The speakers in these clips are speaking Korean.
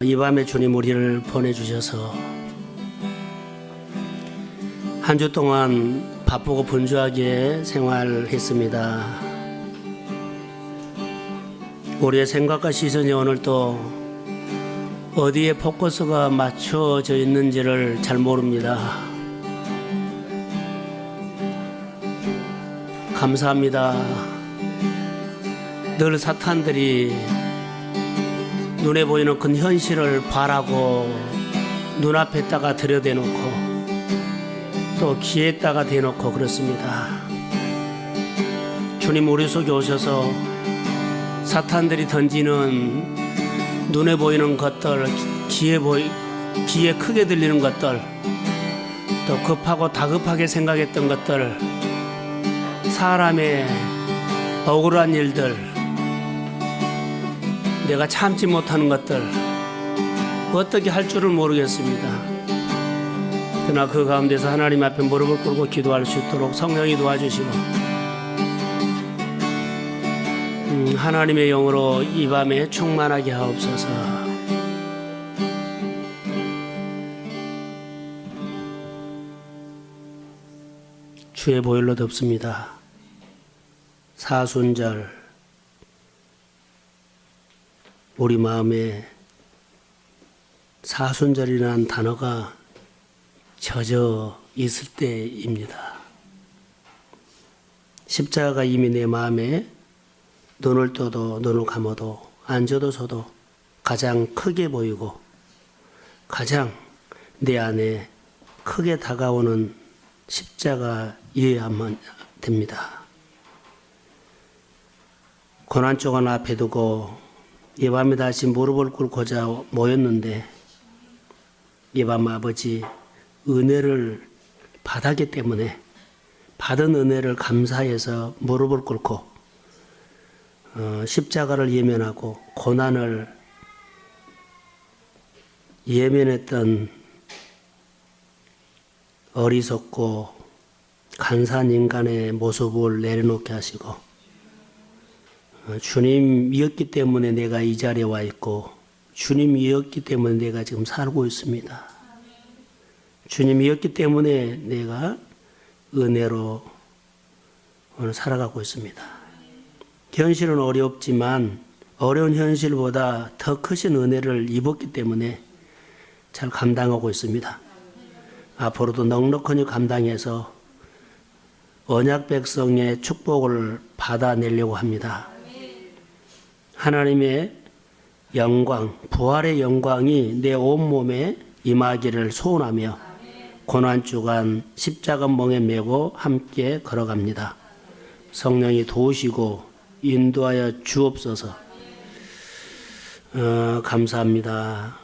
이 밤에 주님 우리를 보내주셔서 한 주 동안 바쁘고 분주하게 생활했습니다. 우리의 생각과 시선이 오늘 또 어디에 포커스가 맞춰져 있는지를 잘 모릅니다. 감사합니다. 늘 사탄들이 눈에 보이는 큰 현실을 바라고 눈앞에다가 들여대놓고 또 귀에다가 대놓고 그렇습니다. 주님 우리 속에 오셔서 사탄들이 던지는 눈에 보이는 것들, 귀에 크게 들리는 것들, 또 급하고 다급하게 생각했던 것들, 사람의 억울한 일들, 내가 참지 못하는 것들 어떻게 할 줄을 모르겠습니다. 그러나 그 가운데서 하나님 앞에 무릎을 꿇고 기도할 수 있도록 성령이 도와주시고 하나님의 영으로 이 밤에 충만하게 하옵소서. 주의 보혈로 덮습니다. 사순절 우리 마음에 사순절이라는 단어가 젖어 있을 때입니다. 십자가가 이미 내 마음에 눈을 떠도 눈을 감아도 앉아도 서도 가장 크게 보이고 가장 내 안에 크게 다가오는 십자가여야만 됩니다. 고난조간 앞에 두고 이 밤에 다시 무릎을 꿇고자 모였는데 이 밤 아버지 은혜를 받았기 때문에 받은 은혜를 감사해서 무릎을 꿇고 십자가를 예면하고 고난을 예면했던 어리석고 간사한 인간의 모습을 내려놓게 하시고 주님이었기 때문에 내가 이 자리에 와 있고 주님이었기 때문에 내가 지금 살고 있습니다. 주님이었기 때문에 내가 은혜로 오늘 살아가고 있습니다. 현실은 어렵지만 어려운 현실보다 더 크신 은혜를 입었기 때문에 잘 감당하고 있습니다. 앞으로도 넉넉하니 감당해서 언약 백성의 축복을 받아내려고 합니다. 하나님의 영광, 부활의 영광이 내 온몸에 임하기를 소원하며 고난주간 십자가 멍에 메고 함께 걸어갑니다. 성령이 도우시고 인도하여 주옵소서. 감사합니다.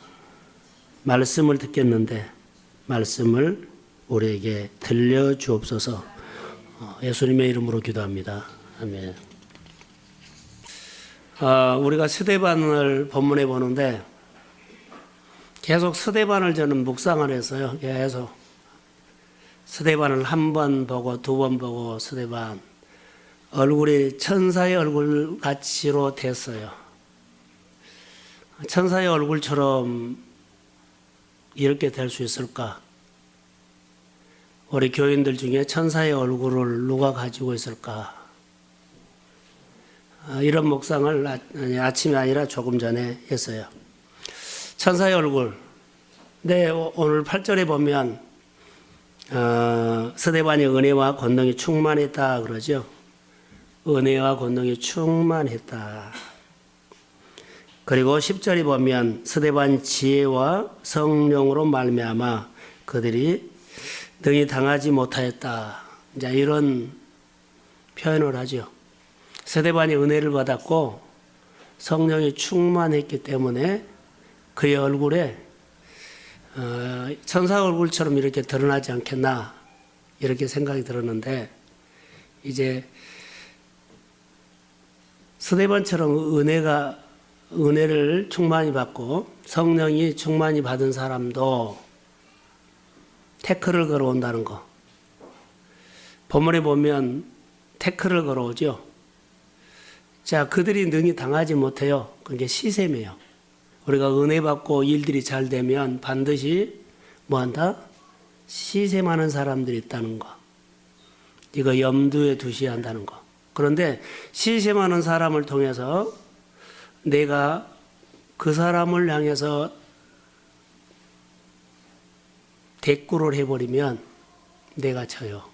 말씀을 듣겠는데 말씀을 우리에게 들려주옵소서. 예수님의 이름으로 기도합니다. 아멘. 우리가 스데반을 본문에 보는데 계속 스데반을 저는 묵상을 했어요. 계속 스데반을 한 번 보고 두 번 보고 스데반 얼굴이 천사의 얼굴 같이로 됐어요. 천사의 얼굴처럼 이렇게 될 수 있을까? 우리 교인들 중에 천사의 얼굴을 누가 가지고 있을까? 이런 묵상을 아침이 아니라 조금 전에 했어요. 천사의 얼굴. 네, 오늘 8절에 보면 스데반이 은혜와 권능이 충만했다 그러죠. 은혜와 권능이 충만했다. 그리고 10절에 보면 스데반 지혜와 성령으로 말미암아 그들이 능히 당하지 못하였다. 이제 이런 표현을 하죠. 스데반이 은혜를 받았고 성령이 충만했기 때문에 그의 얼굴에 천사 얼굴처럼 이렇게 드러나지 않겠나 이렇게 생각이 들었는데 이제 스데반처럼 은혜를 충만히 받고 성령이 충만히 받은 사람도 태클을 걸어온다는 거. 본문에 보면 태클을 걸어오죠. 자, 그들이 능히 당하지 못해요. 그게 시샘이에요. 우리가 은혜 받고 일들이 잘 되면 반드시 뭐한다? 시샘하는 사람들이 있다는 거. 이거 염두에 두셔야 한다는 거. 그런데 시샘하는 사람을 통해서 내가 그 사람을 향해서 대꾸를 해버리면 내가 져요.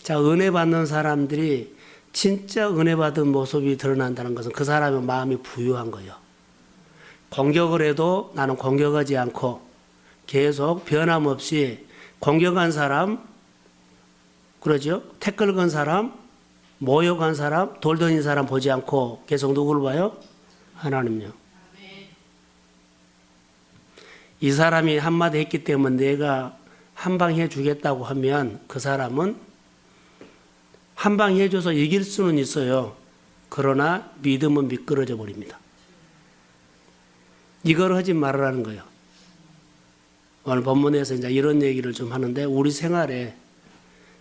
자, 은혜 받는 사람들이 진짜 은혜 받은 모습이 드러난다는 것은 그 사람의 마음이 부유한 거예요. 공격을 해도 나는 공격하지 않고 계속 변함없이 공격한 사람, 그러죠? 태클 건 사람, 모욕한 사람, 돌 던진 사람 보지 않고 계속 누구를 봐요? 하나님요. 이 사람이 한마디 했기 때문에 내가 한방 해주겠다고 하면 그 사람은 한방 해줘서 이길 수는 있어요. 그러나 믿음은 미끄러져 버립니다. 이걸 하지 말으라는 거예요. 오늘 본문에서 이제 이런 얘기를 좀 하는데 우리 생활에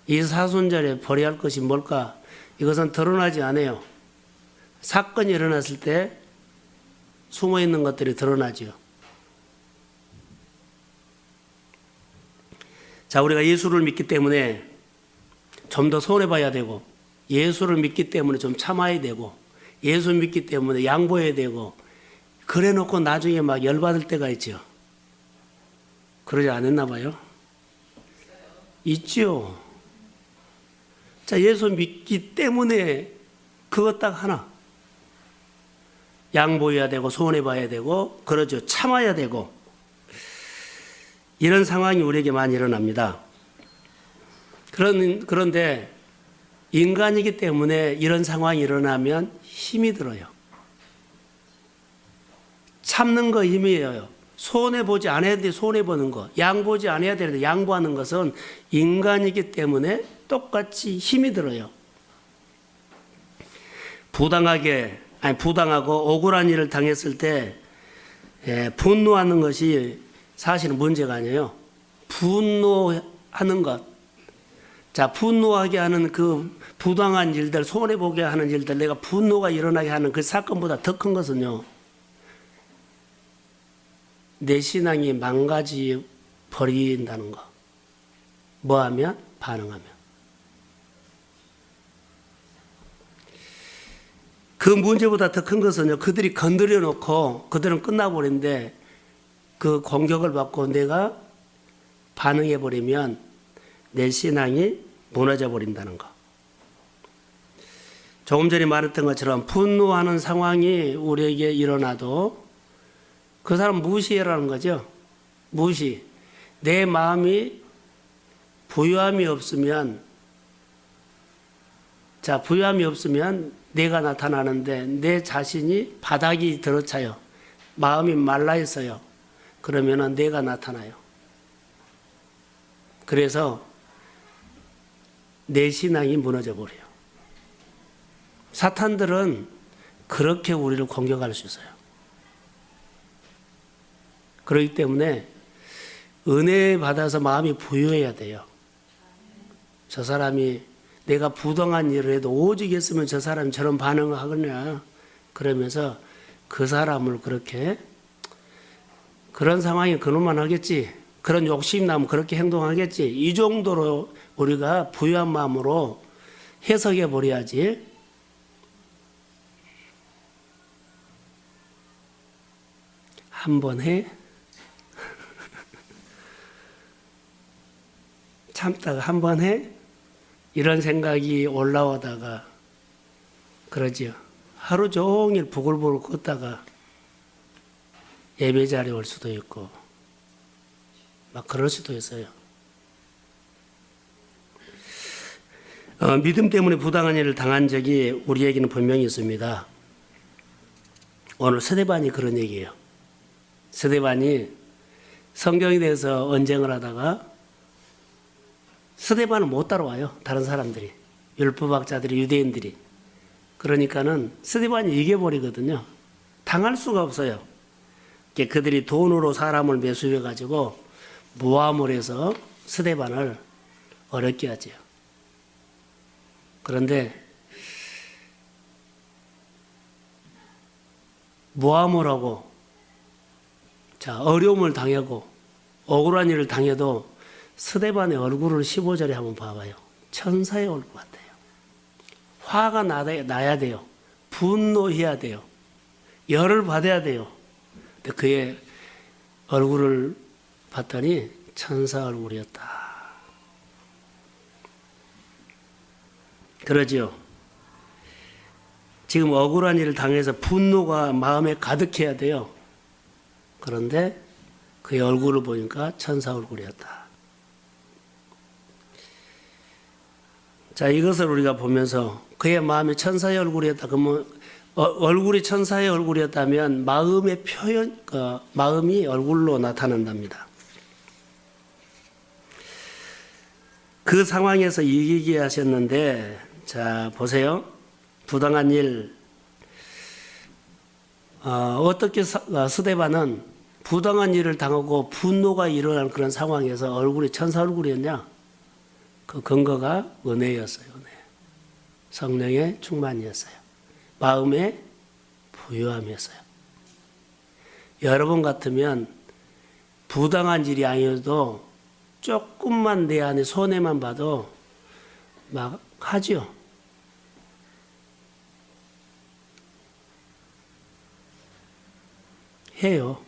이 사순절에 버려야 할 것이 뭘까? 이것은 드러나지 않아요. 사건이 일어났을 때 숨어 있는 것들이 드러나죠. 자, 우리가 예수를 믿기 때문에 좀 더 손해봐야 되고, 예수를 믿기 때문에 좀 참아야 되고, 예수 믿기 때문에 양보해야 되고, 그래 놓고 나중에 막 열받을 때가 있죠. 그러지 않았나 봐요? 있죠. 자, 예수 믿기 때문에 그것 딱 하나. 양보해야 되고, 손해봐야 되고, 그러죠. 참아야 되고. 이런 상황이 우리에게 많이 일어납니다. 그런데 인간이기 때문에 이런 상황이 일어나면 힘이 들어요. 참는 거 힘이에요. 손해보지 않아야 돼 손해보는 거. 양보지 않아야 되는데 양보하는 것은 인간이기 때문에 똑같이 힘이 들어요. 부당하고 억울한 일을 당했을 때 분노하는 것이 사실은 문제가 아니에요. 분노하는 것. 자, 분노하게 하는 그 부당한 일들, 손해보게 하는 일들, 내가 분노가 일어나게 하는 그 사건보다 더 큰 것은요, 내 신앙이 망가지 버린다는 거. 뭐 하면? 반응하면. 그 문제보다 더 큰 것은요, 그들이 건드려 놓고 그들은 끝나버리는데 그 공격을 받고 내가 반응해 버리면 내 신앙이 무너져 버린다는 거. 조금 전에 말했던 것처럼 분노하는 상황이 우리에게 일어나도 그 사람 무시해라는 거죠. 무시. 내 마음이 부유함이 없으면, 자, 부유함이 없으면 내가 나타나는데 내 자신이 바닥이 들어차요. 마음이 말라 있어요. 그러면은 내가 나타나요. 그래서 내 신앙이 무너져 버려요. 사탄들은 그렇게 우리를 공격할 수 있어요. 그렇기 때문에 은혜 받아서 마음이 부유해야 돼요. 저 사람이 내가 부당한 일을 해도 오직 했으면 저 사람이 저런 반응을 하겠냐 그러면서 그 사람을 그렇게 그런 상황이 그놈만 하겠지, 그런 욕심이 나면 그렇게 행동하겠지, 이 정도로 우리가 부유한 마음으로 해석해 버려야지. 한번 해? 참다가 한번 해? 이런 생각이 올라오다가 그러지요. 하루 종일 부글부글 걷다가 예배 자리에 올 수도 있고 막 그럴 수도 있어요. 믿음 때문에 부당한 일을 당한 적이 우리에게는 분명히 있습니다. 오늘 스데반이 그런 얘기예요. 스데반이 성경에 대해서 언쟁을 하다가 스데반은 못 따라와요. 다른 사람들이. 율법학자들이, 유대인들이. 그러니까는 스데반이 이겨버리거든요. 당할 수가 없어요. 그들이 돈으로 사람을 매수해가지고 모함을 해서 스데반을 어렵게 하죠. 그런데 모함을 하고, 자, 어려움을 당하고, 억울한 일을 당해도 스데반의 얼굴을 15절에 한번 봐봐요. 천사의 얼굴 같아요. 화가 나야 돼요. 분노해야 돼요. 열을 받아야 돼요. 근데 그의 얼굴을 봤더니 천사 얼굴이었다. 그러지요. 지금 억울한 일을 당해서 분노가 마음에 가득해야 돼요. 그런데 그의 얼굴을 보니까 천사 얼굴이었다. 자, 이것을 우리가 보면서 그의 마음이 천사의 얼굴이었다. 그러면 얼굴이 천사의 얼굴이었다면 마음의 표현, 마음이 얼굴로 나타난답니다. 그 상황에서 이기게 하셨는데, 자, 보세요. 부당한 일, 어떻게 스데반은 부당한 일을 당하고 분노가 일어난 그런 상황에서 얼굴이 천사 얼굴이었냐? 그 근거가 은혜였어요. 은혜. 성령의 충만이었어요. 마음의 부유함이었어요. 여러분 같으면 부당한 일이 아니어도 조금만 내 안에 손해만 봐도 막 하죠. 해요.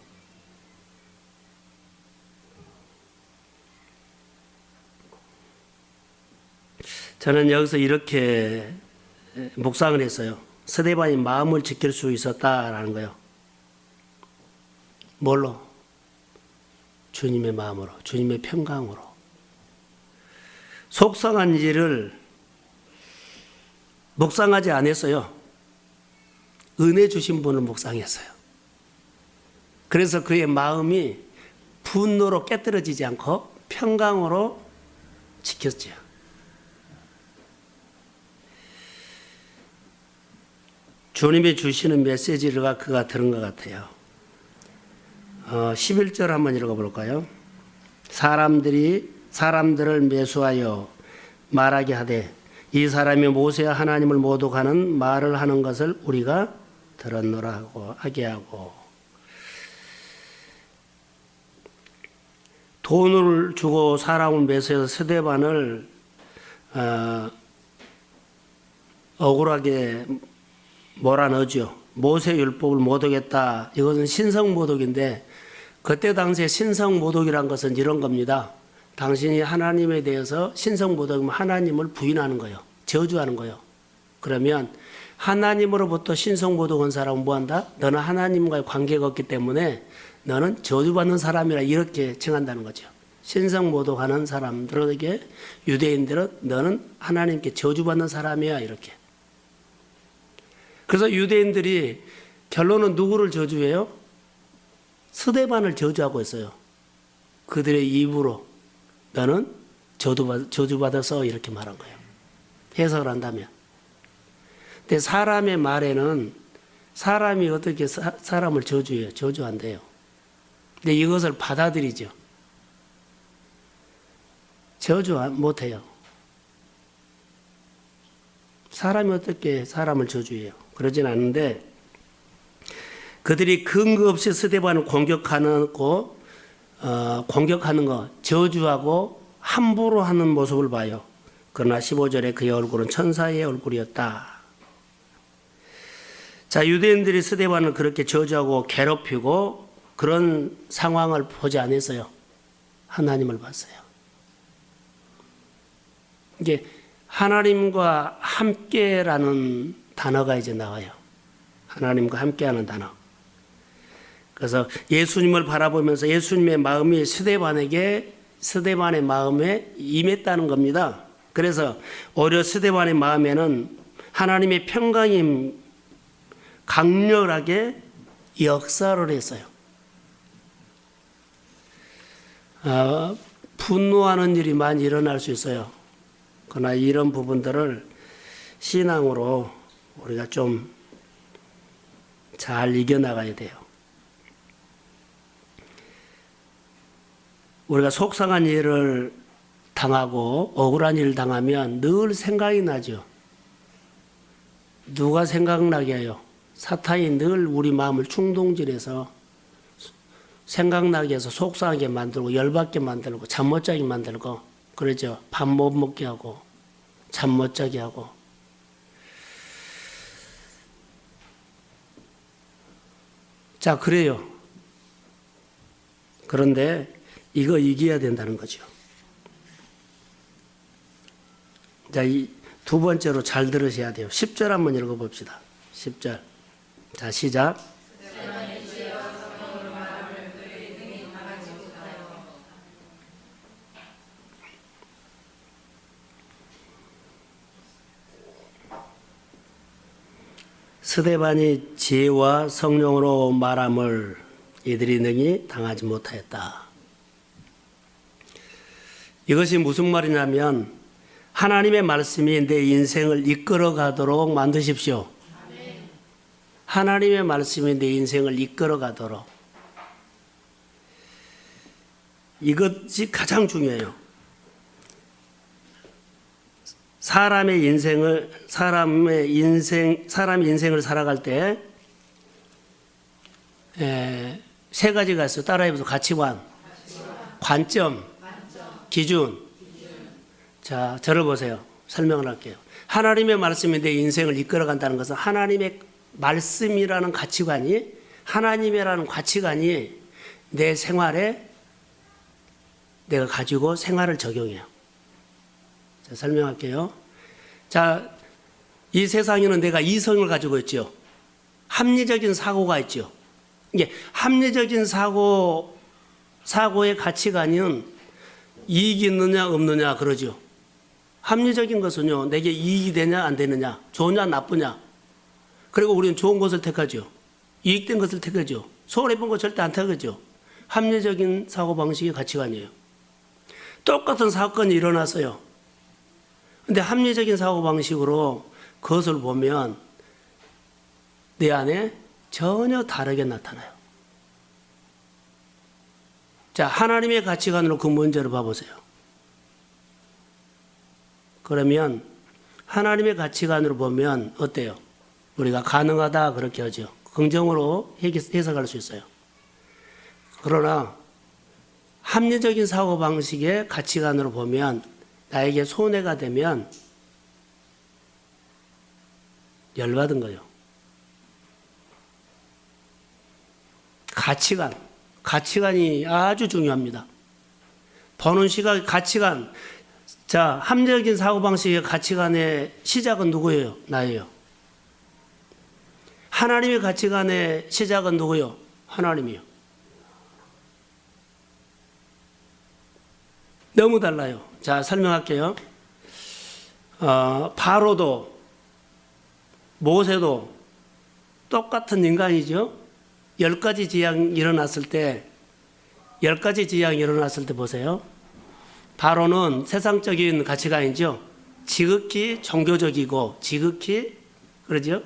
저는 여기서 이렇게 묵상을 했어요. 스데반이 마음을 지킬 수 있었다라는 거예요. 뭘로? 주님의 마음으로, 주님의 평강으로. 속상한 일을 묵상하지 않았어요. 은혜 주신 분을 묵상했어요. 그래서 그의 마음이 분노로 깨뜨려지지 않고 평강으로 지켰죠. 주님이 주시는 메시지가 그가 들은 것 같아요. 11절 한번 읽어볼까요? 사람들을 매수하여 말하게 하되 이 사람이 모세와 하나님을 모독하는 말을 하는 것을 우리가 들었노라 하고 하게 하고, 돈을 주고 사람을 매수해서 스데반을 억울하게 몰아넣죠. 모세 율법을 모독했다. 이것은 신성모독인데, 그때 당시에 신성모독이란 것은 이런 겁니다. 당신이 하나님에 대해서 신성모독이면 하나님을 부인하는 거예요. 저주하는 거예요. 그러면 하나님으로부터 신성모독한 사람은 뭐한다? 너는 하나님과의 관계가 없기 때문에 너는 저주받는 사람이라 이렇게 칭한다는 거죠. 신성모독하는 사람들에게, 유대인들은 너는 하나님께 저주받는 사람이야 이렇게. 그래서 유대인들이 결론은 누구를 저주해요? 스데반을 저주하고 있어요. 그들의 입으로 너는 저주받아서 이렇게 말한 거예요. 해석을 한다면. 근데 사람의 말에는 사람이 어떻게 사람을 저주해요? 저주한대요. 근데 이것을 받아들이죠. 저주 못해요. 사람이 어떻게 사람을 저주해요? 그러진 않은데, 그들이 근거 없이 스데반을 공격하는 거, 저주하고 함부로 하는 모습을 봐요. 그러나 15절에 그의 얼굴은 천사의 얼굴이었다. 자, 유대인들이 스데반을 그렇게 저주하고 괴롭히고 그런 상황을 보지 않았어요. 하나님을 봤어요. 이게 하나님과 함께라는 단어가 이제 나와요. 하나님과 함께하는 단어. 그래서 예수님을 바라보면서 예수님의 마음이 스데반의 마음에 임했다는 겁니다. 그래서 오히려 스데반의 마음에는 하나님의 평강이 강렬하게 역사를 했어요. 분노하는 일이 많이 일어날 수 있어요. 그러나 이런 부분들을 신앙으로 우리가 좀 잘 이겨나가야 돼요. 우리가 속상한 일을 당하고 억울한 일을 당하면 늘 생각이 나죠. 누가 생각나게 해요? 사탄이 늘 우리 마음을 충동질해서 생각나게 해서 속상하게 만들고 열받게 만들고 잠 못 자게 만들고 그러죠. 밥 못 먹게 하고 잠 못 자게 하고. 자, 그래요. 그런데 이거 이겨야 된다는 거죠. 자, 이 두 번째로 잘 들으셔야 돼요. 10절 한번 읽어봅시다. 10절. 자, 시작. 스데반이 지혜와 성령으로 말함을 이들이 능히 당하지 못하였다. 이것이 무슨 말이냐면 하나님의 말씀이 내 인생을 이끌어 가도록 만드십시오. 하나님의 말씀이 내 인생을 이끌어 가도록. 이것이 가장 중요해요. 사람의 인생을 살아갈 때 세 가지가 있어요. 따라해보세요. 가치관, 관점, 기준. 자, 저를 보세요. 설명을 할게요. 하나님의 말씀이 내 인생을 이끌어간다는 것은 하나님의 말씀이라는 가치관이, 하나님이라는 가치관이 내 생활에 내가 가지고 생활을 적용해요. 자, 설명할게요. 자, 이 세상에는 내가 이성을 가지고 있죠. 합리적인 사고가 있죠. 이게 합리적인 사고의 가치관은 이익이 있느냐 없느냐 그러죠. 합리적인 것은요, 내게 이익이 되냐 안 되느냐, 좋으냐 나쁘냐. 그리고 우리는 좋은 것을 택하죠. 이익된 것을 택하죠. 손해본 거 절대 안 택하죠. 합리적인 사고방식의 가치관이에요. 똑같은 사건이 일어났어요. 근데 합리적인 사고방식으로 그것을 보면 내 안에 전혀 다르게 나타나요. 자, 하나님의 가치관으로 그 문제를 봐보세요. 그러면 하나님의 가치관으로 보면 어때요? 우리가 가능하다 그렇게 하죠. 긍정으로 해석할 수 있어요. 그러나 합리적인 사고방식의 가치관으로 보면 나에게 손해가 되면 열받은 거예요. 가치관이 아주 중요합니다. 보는 시각, 가치관. 자, 합리적인 사고방식의 가치관의 시작은 누구예요? 나예요. 하나님의 가치관의 시작은 누구예요? 하나님이요. 너무 달라요. 자, 설명할게요. 바로도 모세도 똑같은 인간이죠. 10가지 재앙이 일어났을 때 보세요. 바로는 세상적인 가치관이죠. 지극히 종교적이고, 그러죠?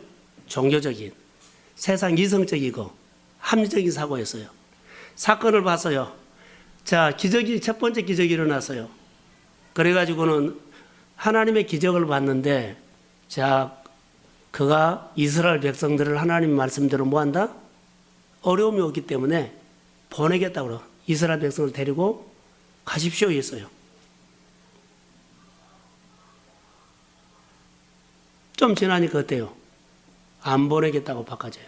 종교적인, 세상 이성적이고, 합리적인 사고였어요. 사건을 봤어요. 자, 첫 번째 기적이 일어났어요. 그래가지고는 하나님의 기적을 봤는데, 자, 그가 이스라엘 백성들을 하나님 말씀대로 뭐 한다? 어려움이 없기 때문에 보내겠다고 그래요. 이스라엘 백성을 데리고 가십시오 했어요. 좀 지나니까 어때요? 안 보내겠다고 바꿔줘요.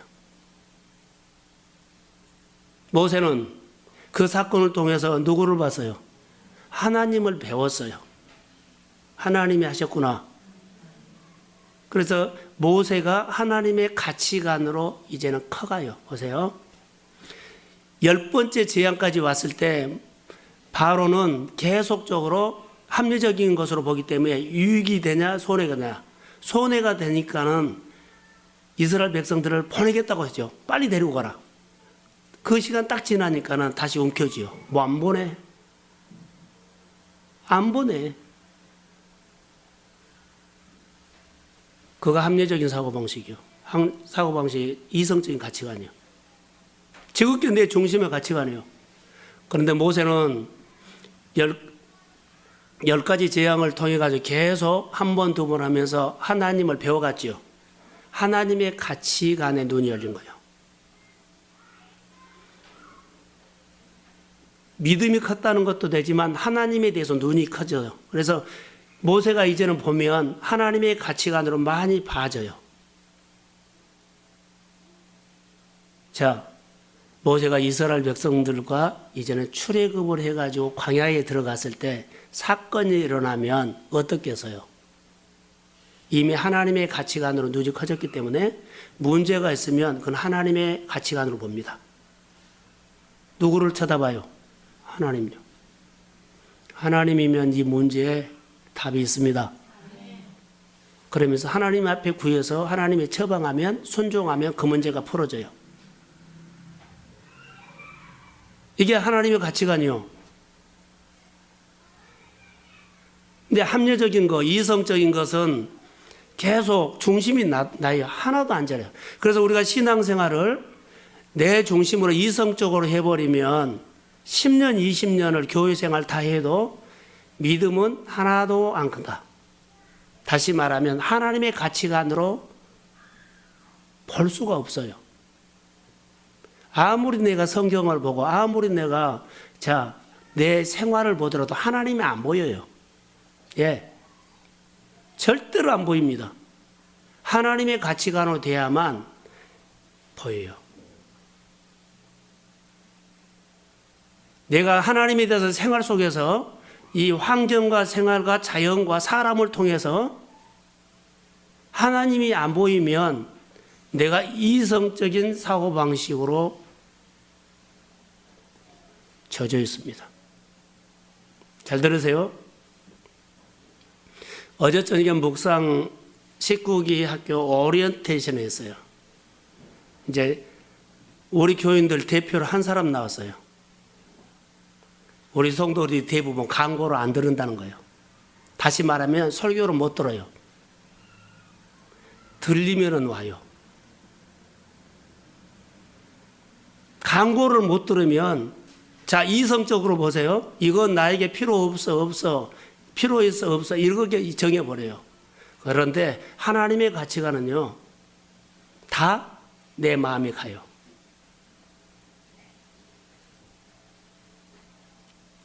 모세는 그 사건을 통해서 누구를 봤어요? 하나님을 배웠어요. 하나님이 하셨구나. 그래서 모세가 하나님의 가치관으로 이제는 커가요. 보세요. 10번째 재앙까지 왔을 때 바로는 계속적으로 합리적인 것으로 보기 때문에 유익이 되냐 손해가 되냐. 손해가 되니까는 이스라엘 백성들을 보내겠다고 했죠. 빨리 데리고 가라. 그 시간 딱 지나니까는 다시 움켜쥐요. 뭐 안 보내? 안 보내. 그가 합리적인 사고방식이요. 사고방식, 이성적인 가치관이요. 지극히 내 중심의 가치관이에요. 그런데 모세는 10가지 재앙을 통해 가지고 계속 한 번, 두 번 하면서 하나님을 배워갔죠. 하나님의 가치관에 눈이 열린 거예요. 믿음이 컸다는 것도 되지만 하나님에 대해서 눈이 커져요. 그래서 모세가 이제는 보면 하나님의 가치관으로 많이 봐져요. 자, 모세가 이스라엘 백성들과 이제는 출애굽을 해가지고 광야에 들어갔을 때 사건이 일어나면 어떻겠어요? 이미 하나님의 가치관으로 눈이 커졌기 때문에 문제가 있으면 그건 하나님의 가치관으로 봅니다. 누구를 쳐다봐요? 하나님요. 하나님이면 이 문제에 답이 있습니다. 그러면서 하나님 앞에 구해서 하나님의 처방하면 순종하면 그 문제가 풀어져요. 이게 하나님의 가치관이요. 근데 합리적인 거, 이성적인 것은 계속 중심이 나요. 하나도 안 자라요. 그래서 우리가 신앙생활을 내 중심으로 이성적으로 해버리면 10년, 20년을 교회생활 다 해도 믿음은 하나도 안 큰다. 다시 말하면 하나님의 가치관으로 볼 수가 없어요. 아무리 내가 성경을 보고 아무리 내가 내 생활을 보더라도 하나님이 안 보여요. 예, 절대로 안 보입니다. 하나님의 가치관으로 돼야만 보여요. 내가 하나님에 대해서 생활 속에서 이 환경과 생활과 자연과 사람을 통해서 하나님이 안 보이면 내가 이성적인 사고방식으로 젖어 있습니다. 잘 들으세요. 어제 저녁에 묵상 19기 학교 오리엔테이션을 했어요. 이제 우리 교인들 대표로 한 사람 나왔어요. 우리 성도들이 대부분 강고를 안 들은다는 거예요. 다시 말하면 설교를 못 들어요. 들리면은 와요. 강고를 못 들으면 이성적으로 보세요. 이건 나에게 필요 없어. 필요 있어 없어 이렇게 정해버려요. 그런데 하나님의 가치관은요. 다 내 마음에 가요.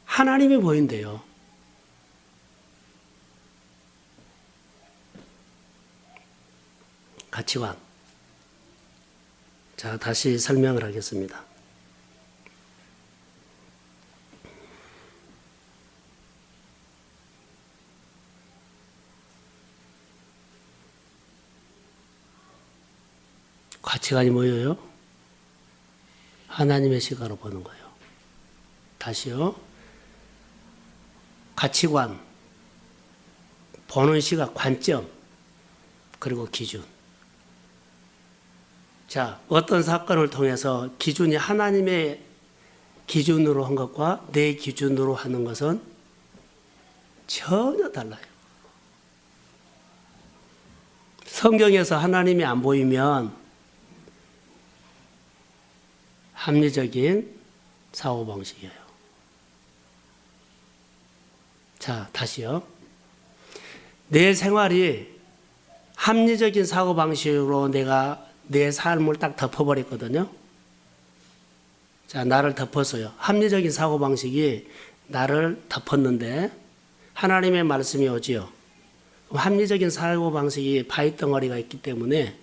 하나님이 보인대요. 가치관. 자, 다시 설명을 하겠습니다. 가치관이 뭐예요? 하나님의 시각으로 보는 거예요. 다시요. 가치관, 보는 시각, 관점, 그리고 기준. 자, 어떤 사건을 통해서 기준이 하나님의 기준으로 한 것과 내 기준으로 하는 것은 전혀 달라요. 성경에서 하나님이 안 보이면 합리적인 사고방식이에요. 자, 다시요. 내 생활이 합리적인 사고방식으로 내가 내 삶을 딱 덮어버렸거든요. 자, 나를 덮었어요. 합리적인 사고방식이 나를 덮었는데 하나님의 말씀이 오지요. 합리적인 사고방식이 바위덩어리가 있기 때문에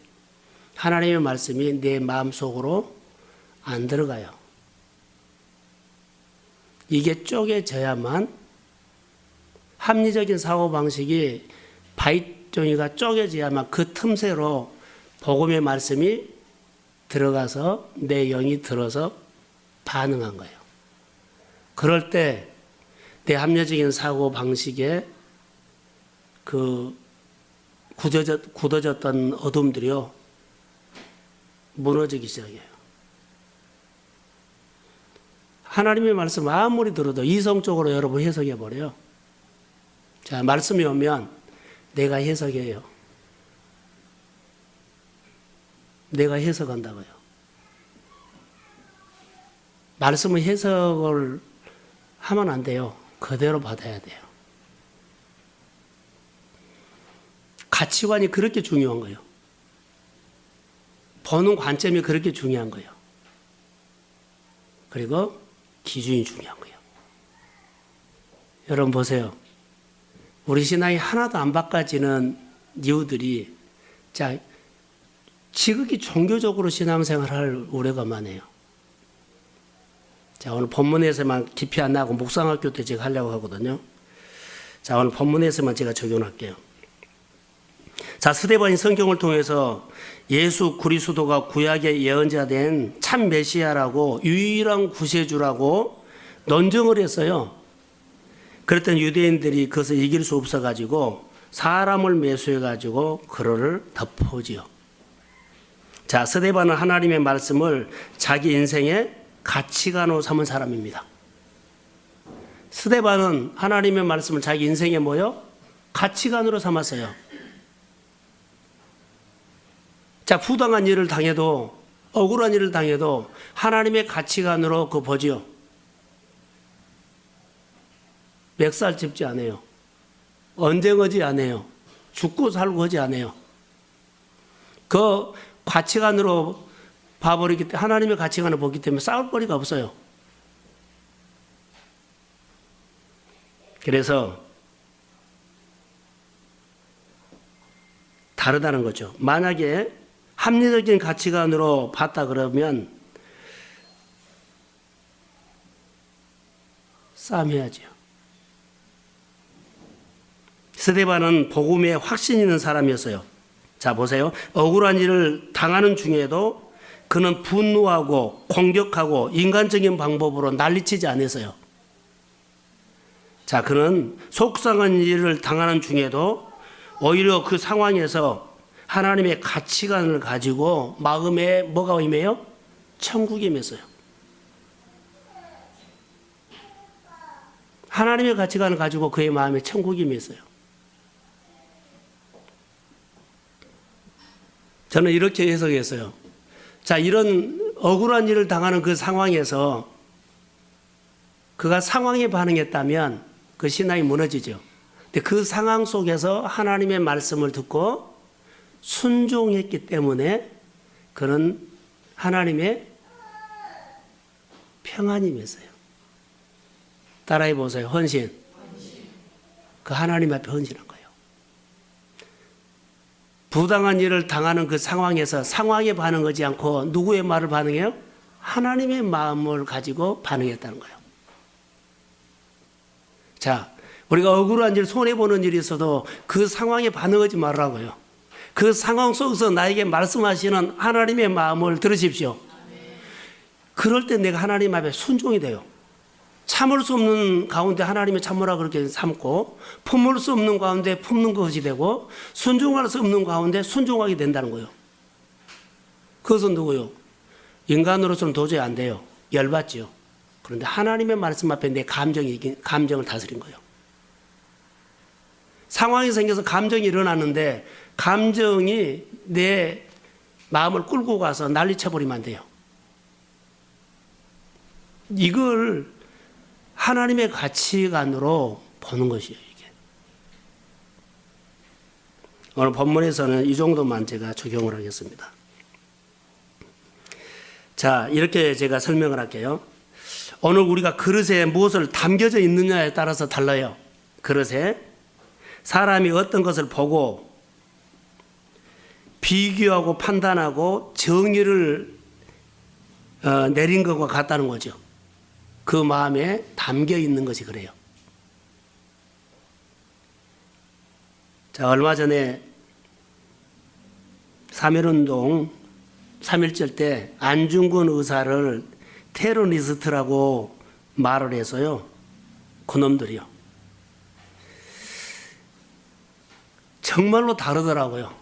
하나님의 말씀이 내 마음속으로 안 들어가요. 이게 쪼개져야만 합리적인 사고방식이 바위덩이가 쪼개져야만 그 틈새로 복음의 말씀이 들어가서 내 영이 들어서 반응한 거예요. 그럴 때 내 합리적인 사고방식에 그 굳어졌던 어둠들이요 무너지기 시작해요. 하나님의 말씀 아무리 들어도 이성적으로 여러분 해석해 버려요. 자, 말씀이 오면 내가 해석해요. 내가 해석한다고요. 말씀을 해석을 하면 안 돼요. 그대로 받아야 돼요. 가치관이 그렇게 중요한 거예요. 보는 관점이 그렇게 중요한 거예요. 그리고 기준이 중요한 거예요. 여러분 보세요. 우리 신앙이 하나도 안 바꿔지는 이유들이 자 지극히 종교적으로 신앙생활할 우려가 많아요. 자 오늘 본문에서만 깊이 안 나고 묵상학교 때 제가 하려고 하거든요. 자 오늘 본문에서만 제가 적용할게요. 자 스데반이 성경을 통해서 예수 그리스도가 구약의 예언자 된 참 메시아라고 유일한 구세주라고 논증을 했어요. 그랬더니 유대인들이 그것을 이길 수 없어가지고 사람을 매수해가지고 그를 덮어지요. 자 스데반은 하나님의 말씀을 자기 인생의 가치관으로 삼은 사람입니다. 스데반은 하나님의 말씀을 자기 인생의 뭐요? 가치관으로 삼았어요. 자 부당한 일을 당해도 억울한 일을 당해도 하나님의 가치관으로 그거 보지요. 멱살 짚지 않아요. 언쟁하지 않아요. 죽고 살고 하지 않아요. 그 가치관으로 봐버리기 때문에 하나님의 가치관을 보기 때문에 싸울 거리가 없어요. 그래서 다르다는 거죠. 만약에 합리적인 가치관으로 봤다 그러면 싸움해야죠. 스데반은 복음에 확신 있는 사람이었어요. 자 보세요. 억울한 일을 당하는 중에도 그는 분노하고 공격하고 인간적인 방법으로 난리치지 않았어요. 자 그는 속상한 일을 당하는 중에도 오히려 그 상황에서 하나님의 가치관을 가지고 마음에 뭐가 임해요? 천국이 임했어요. 하나님의 가치관을 가지고 그의 마음에 천국이 임했어요. 저는 이렇게 해석했어요. 자, 이런 억울한 일을 당하는 그 상황에서 그가 상황에 반응했다면 그 신앙이 무너지죠. 근데 그 상황 속에서 하나님의 말씀을 듣고 순종했기 때문에 그는 하나님의 평안이 임했어요. 따라해 보세요. 헌신. 그 하나님 앞에 헌신한 거예요. 부당한 일을 당하는 그 상황에서 상황에 반응하지 않고 누구의 말을 반응해요? 하나님의 마음을 가지고 반응했다는 거예요. 자, 우리가 억울한 일, 손해보는 일이 있어도 그 상황에 반응하지 말라고요. 그 상황 속에서 나에게 말씀하시는 하나님의 마음을 들으십시오. 그럴 때 내가 하나님 앞에 순종이 돼요. 참을 수 없는 가운데 하나님의 참으라 그렇게 삼고 품을 수 없는 가운데 품는 것이 되고 순종할 수 없는 가운데 순종하게 된다는 거예요. 그것은 누구요? 인간으로서는 도저히 안 돼요. 열받지요. 그런데 하나님의 말씀 앞에 내 감정을 다스린 거예요. 상황이 생겨서 감정이 일어나는데 감정이 내 마음을 끌고 가서 난리쳐버리면 안 돼요. 이걸 하나님의 가치관으로 보는 것이에요. 이게. 오늘 본문에서는 이 정도만 제가 적용을 하겠습니다. 자, 이렇게 제가 설명을 할게요. 오늘 우리가 그릇에 무엇을 담겨져 있느냐에 따라서 달라요. 그릇에 사람이 어떤 것을 보고 비교하고 판단하고 정의를 내린 것과 같다는 거죠. 그 마음에 담겨 있는 것이 그래요. 자, 얼마 전에 3.1운동 3.1절 때 안중근 의사를 테러리스트라고 말을 해서요. 그놈들이요. 정말로 다르더라고요.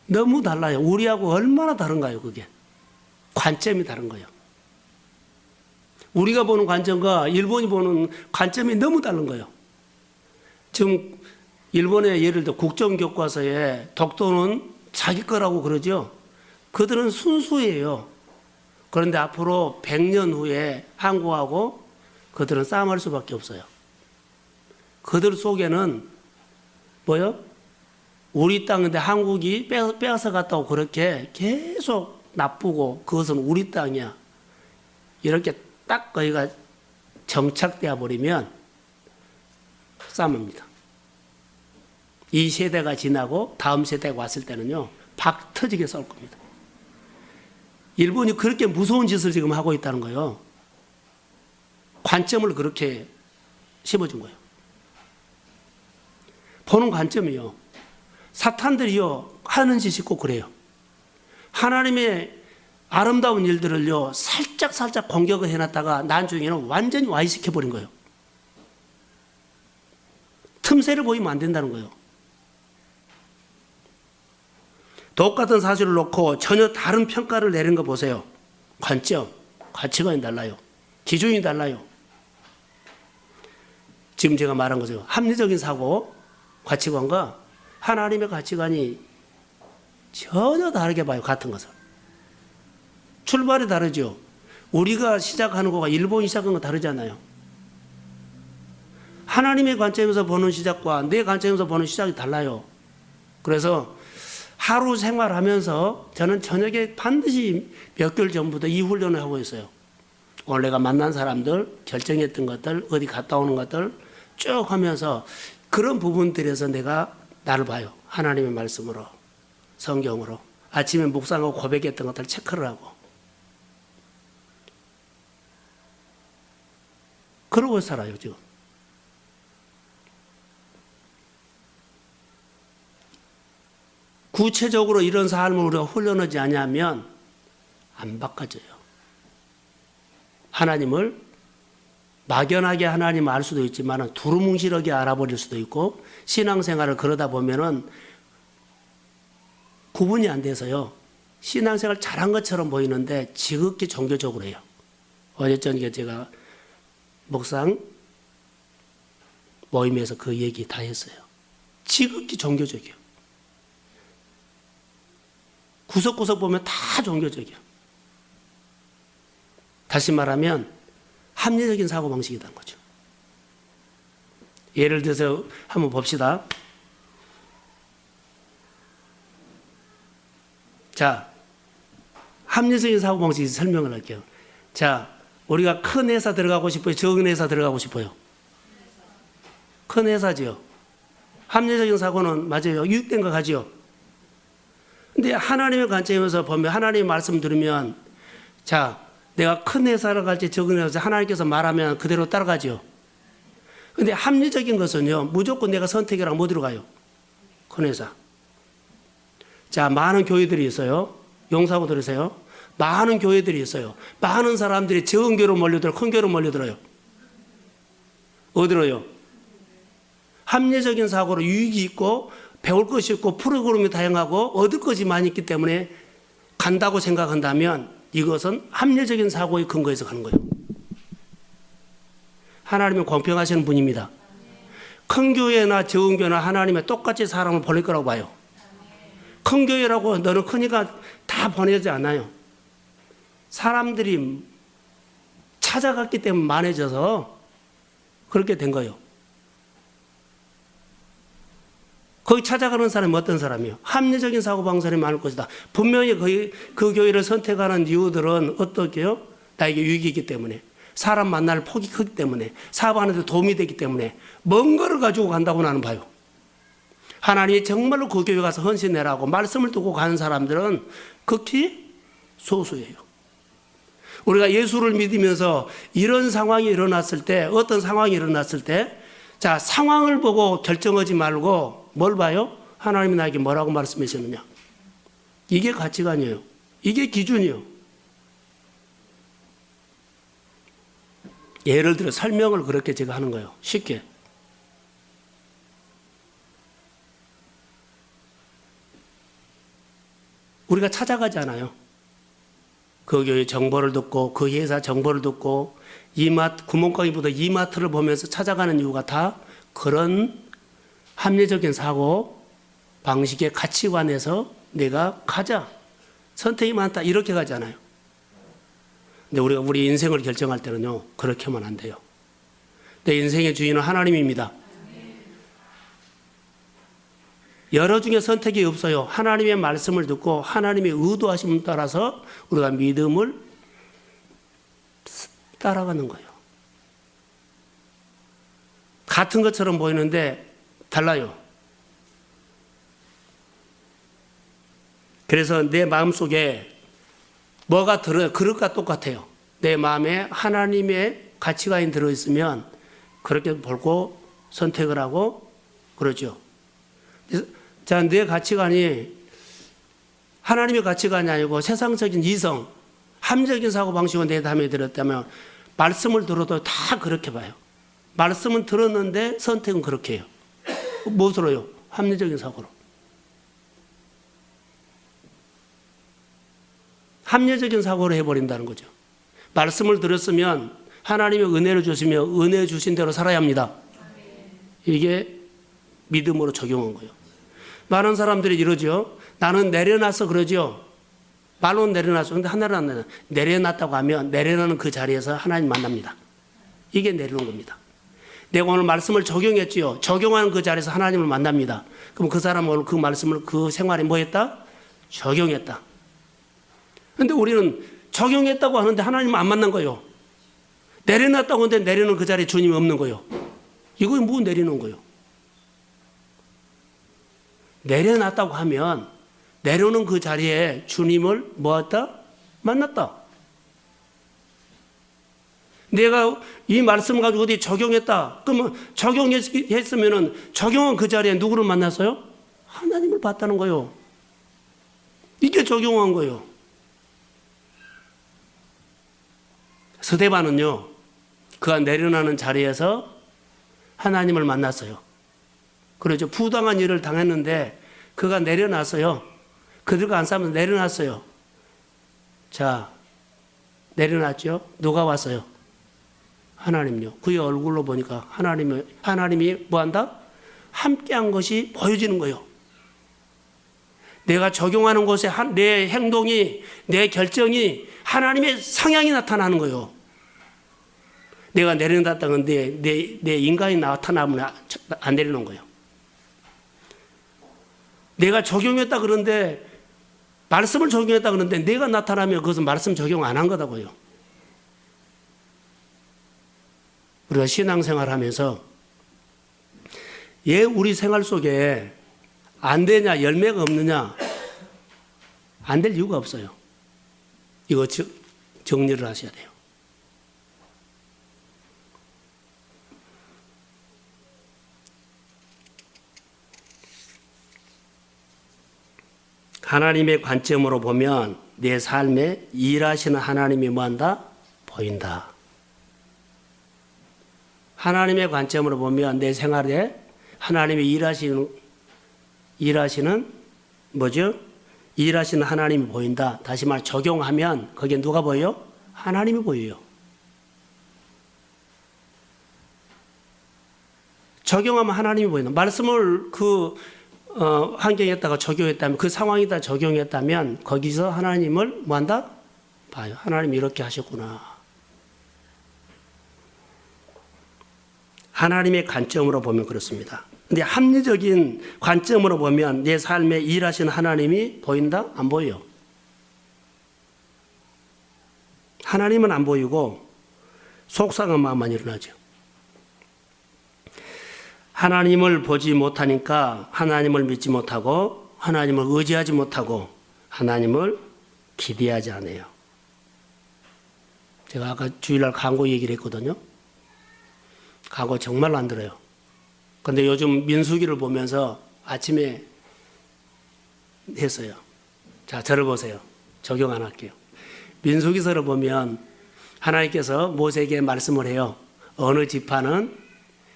너무 달라요. 우리하고 얼마나 다른가요, 그게. 관점이 다른 거예요. 우리가 보는 관점과 일본이 보는 관점이 너무 다른 거예요. 지금 일본의 예를 들어 국정교과서에 독도는 자기 거라고 그러죠. 그들은 순수해요. 그런데 앞으로 100년 후에 한국하고 그들은 싸움할 수밖에 없어요. 그들 속에는 뭐요? 우리 땅인데 한국이 빼앗아 갔다고 그렇게 계속 나쁘고 그것은 우리 땅이야. 이렇게 딱 거기가 정착되어 버리면 싸움입니다. 이 세대가 지나고 다음 세대가 왔을 때는요, 박 터지게 싸울 겁니다. 일본이 그렇게 무서운 짓을 지금 하고 있다는 거예요. 관점을 그렇게 심어준 거예요. 보는 관점이요. 사탄들이요, 하는 짓이 꼭 그래요. 하나님의 아름다운 일들을요, 살짝 공격을 해놨다가 나중에는 완전히 와해시켜버린 거예요. 틈새를 보이면 안 된다는 거예요. 똑같은 사실을 놓고 전혀 다른 평가를 내리는 거 보세요. 관점, 가치관이 달라요. 기준이 달라요. 지금 제가 말한 거죠. 합리적인 사고, 가치관과 하나님의 가치관이 전혀 다르게 봐요. 같은 것을. 출발이 다르죠. 우리가 시작하는 거가 일본이 시작한 거 다르잖아요. 하나님의 관점에서 보는 시작과 내 관점에서 보는 시작이 달라요. 그래서 하루 생활하면서 저는 저녁에 반드시 몇 개월 전부터 이 훈련을 하고 있어요. 오늘 내가 만난 사람들, 결정했던 것들, 어디 갔다 오는 것들 쭉 하면서 그런 부분들에서 내가 나를 봐요. 하나님의 말씀으로, 성경으로. 아침에 묵상하고 고백했던 것들 체크를 하고. 그러고 살아요, 지금. 구체적으로 이런 삶을 우리가 훈련하지 않으면 안 바꿔져요. 하나님을 막연하게 하나님을 알 수도 있지만 두루뭉실하게 알아버릴 수도 있고, 신앙생활을 그러다 보면은 구분이 안 돼서요, 신앙생활 잘한 것처럼 보이는데 지극히 종교적으로 해요. 어제 저녁에 제가 목상 모임에서 그 얘기 다 했어요. 지극히 종교적이에요. 구석구석 보면 다 종교적이에요. 다시 말하면 합리적인 사고방식이라는 거죠. 예를 들어서 한번 봅시다. 자, 합리적인 사고방식 설명을 할게요. 자, 우리가 큰 회사 들어가고 싶어요? 적은 회사 들어가고 싶어요? 큰 회사지요. 합리적인 사고는 맞아요. 유익된 거 가지요. 근데 하나님의 관점에서 보면, 하나님의 말씀 들으면, 자, 내가 큰 회사를 갈지 적은 회사, 하나님께서 말하면 그대로 따라가죠. 근데 합리적인 것은요, 무조건 내가 선택이랑 못 들어가요. 큰 회사. 자, 많은 교회들이 있어요. 용사고 들으세요. 많은 교회들이 있어요. 많은 사람들이 적은 교로 몰려들어, 큰 교로 몰려들어요. 어디로요? 합리적인 사고로 유익이 있고, 배울 것이 있고, 프로그램이 다양하고, 얻을 것이 많이 있기 때문에 간다고 생각한다면 이것은 합리적인 사고의 근거에서 가는 거예요. 하나님은 공평하시는 분입니다. 큰 교회나 적은 교회나 하나님은 똑같이 사람을 보낼 거라고 봐요. 큰 교회라고 너는 크니까 다 보내지 않아요. 사람들이 찾아갔기 때문에 많아져서 그렇게 된 거예요. 거기 찾아가는 사람이 어떤 사람이요? 합리적인 사고방식이 많을 것이다. 분명히 그 교회를 선택하는 이유들은 어떻게요? 나에게 유익이 있기 때문에, 사람 만날 폭이 크기 때문에, 사업하는 데 도움이 되기 때문에 뭔 거를 가지고 간다고 나는 봐요. 하나님이 정말로 그 교회 가서 헌신해라고 말씀을 두고 가는 사람들은 극히 소수예요. 우리가 예수를 믿으면서 이런 상황이 일어났을 때, 어떤 상황이 일어났을 때, 자, 상황을 보고 결정하지 말고 뭘 봐요? 하나님이 나에게 뭐라고 말씀하셨느냐. 이게 가치관이에요. 이게 기준이에요. 예를 들어 설명을 그렇게 제가 하는 거예요. 쉽게. 우리가 찾아가잖아요. 그 교회 정보를 듣고, 그 회사 정보를 듣고, 이마트, 구멍가게보다 이마트를 보면서 찾아가는 이유가 다 그런 합리적인 사고 방식의 가치관에서 내가 가자, 선택이 많다, 이렇게 가잖아요. 근데 우리가 우리 인생을 결정할 때는요, 그렇게 하면 안 돼요. 내 인생의 주인은 하나님입니다. 여러 중에 선택이 없어요. 하나님의 말씀을 듣고 하나님의 의도하심을 따라서 우리가 믿음을 따라가는 거예요. 같은 것처럼 보이는데 달라요. 그래서 내 마음속에 뭐가 들어요? 그릇과 똑같아요. 내 마음에 하나님의 가치관이 들어있으면 그렇게 보고 선택을 하고 그러죠. 자, 내 가치관이 하나님의 가치관이 아니고 세상적인 이성, 함적인 사고방식으로 내 담에 들었다면 말씀을 들어도 다 그렇게 봐요. 말씀은 들었는데 선택은 그렇게 해요. 무엇으로요? 합리적인 사고로. 합리적인 사고로 해버린다는 거죠. 말씀을 들었으면 하나님의 은혜를 주시며 은혜 주신 대로 살아야 합니다. 이게 믿음으로 적용한 거예요. 많은 사람들이 이러죠. 나는 내려놔서 그러죠. 말로는 내려놨어. 근데 하나를 안 내려. 내려놨다고 하면 내려놓는 그 자리에서 하나님 만납니다. 이게 내려놓은 겁니다. 내가 오늘 말씀을 적용했지요. 적용하는 그 자리에서 하나님을 만납니다. 그럼 그 사람은 오늘 그 말씀을 그 생활에 뭐 했다? 적용했다. 근데 우리는 적용했다고 하는데 하나님을 안 만난 거예요. 내려놨다고 하는데 내려놓은 그 자리에 주님이 없는 거예요. 이거 뭐 내려놓은 거예요? 내려놨다고 하면 내려놓은 그 자리에 주님을 뭐했다? 만났다. 내가 이 말씀 가지고 어디 적용했다. 그러면 적용했으면은 적용한 그 자리에 누구를 만났어요? 하나님을 봤다는 거예요. 이게 적용한 거예요. 스데반은요, 그가 내려놓는 자리에서 하나님을 만났어요. 그렇죠. 부당한 일을 당했는데 그가 내려놨어요. 그들과 안 싸우면서 내려놨어요. 자, 내려놨죠. 누가 왔어요? 하나님요. 그의 얼굴로 보니까 하나님이 뭐한다? 함께한 것이 보여지는 거예요. 내가 적용하는 곳에 내 행동이, 내 결정이 하나님의 상향이 나타나는 거예요. 내가 내려놨다는 내 인간이 나타나면 안 내려놓은 거예요. 내가 적용했다 그런데, 말씀을 적용했다 그런데 내가 나타나면 그것은 말씀 적용 안 한 거다고요. 우리가 신앙생활 하면서 우리 생활 속에 안 되냐, 열매가 없느냐, 안 될 이유가 없어요. 이거 정리를 하셔야 돼요. 하나님의 관점으로 보면 내 삶에 일하시는 하나님이 뭐한다? 보인다. 하나님의 관점으로 보면 내 생활에 하나님이 일하시는 뭐죠? 일하시는 하나님이 보인다. 다시 말해 적용하면 거기에 누가 보여요? 하나님이 보여요. 적용하면 하나님이 보인다. 말씀을 환경에다가 적용했다면, 그 상황에다 적용했다면 거기서 하나님을 뭐한다? 봐요. 하나님이 이렇게 하셨구나. 하나님의 관점으로 보면 그렇습니다. 근데 합리적인 관점으로 보면 내 삶에 일하시는 하나님이 보인다? 안 보여요. 하나님은 안 보이고 속상한 마음만 일어나죠. 하나님을 보지 못하니까 하나님을 믿지 못하고 하나님을 의지하지 못하고 하나님을 기대하지 않아요. 제가 아까 주일날 광고 얘기를 했거든요. 광고 정말 안 들어요. 근데 요즘 민수기를 보면서 아침에 했어요. 자, 저를 보세요. 적용 안 할게요. 민수기서를 보면 하나님께서 모세에게 말씀을 해요. 어느 지파는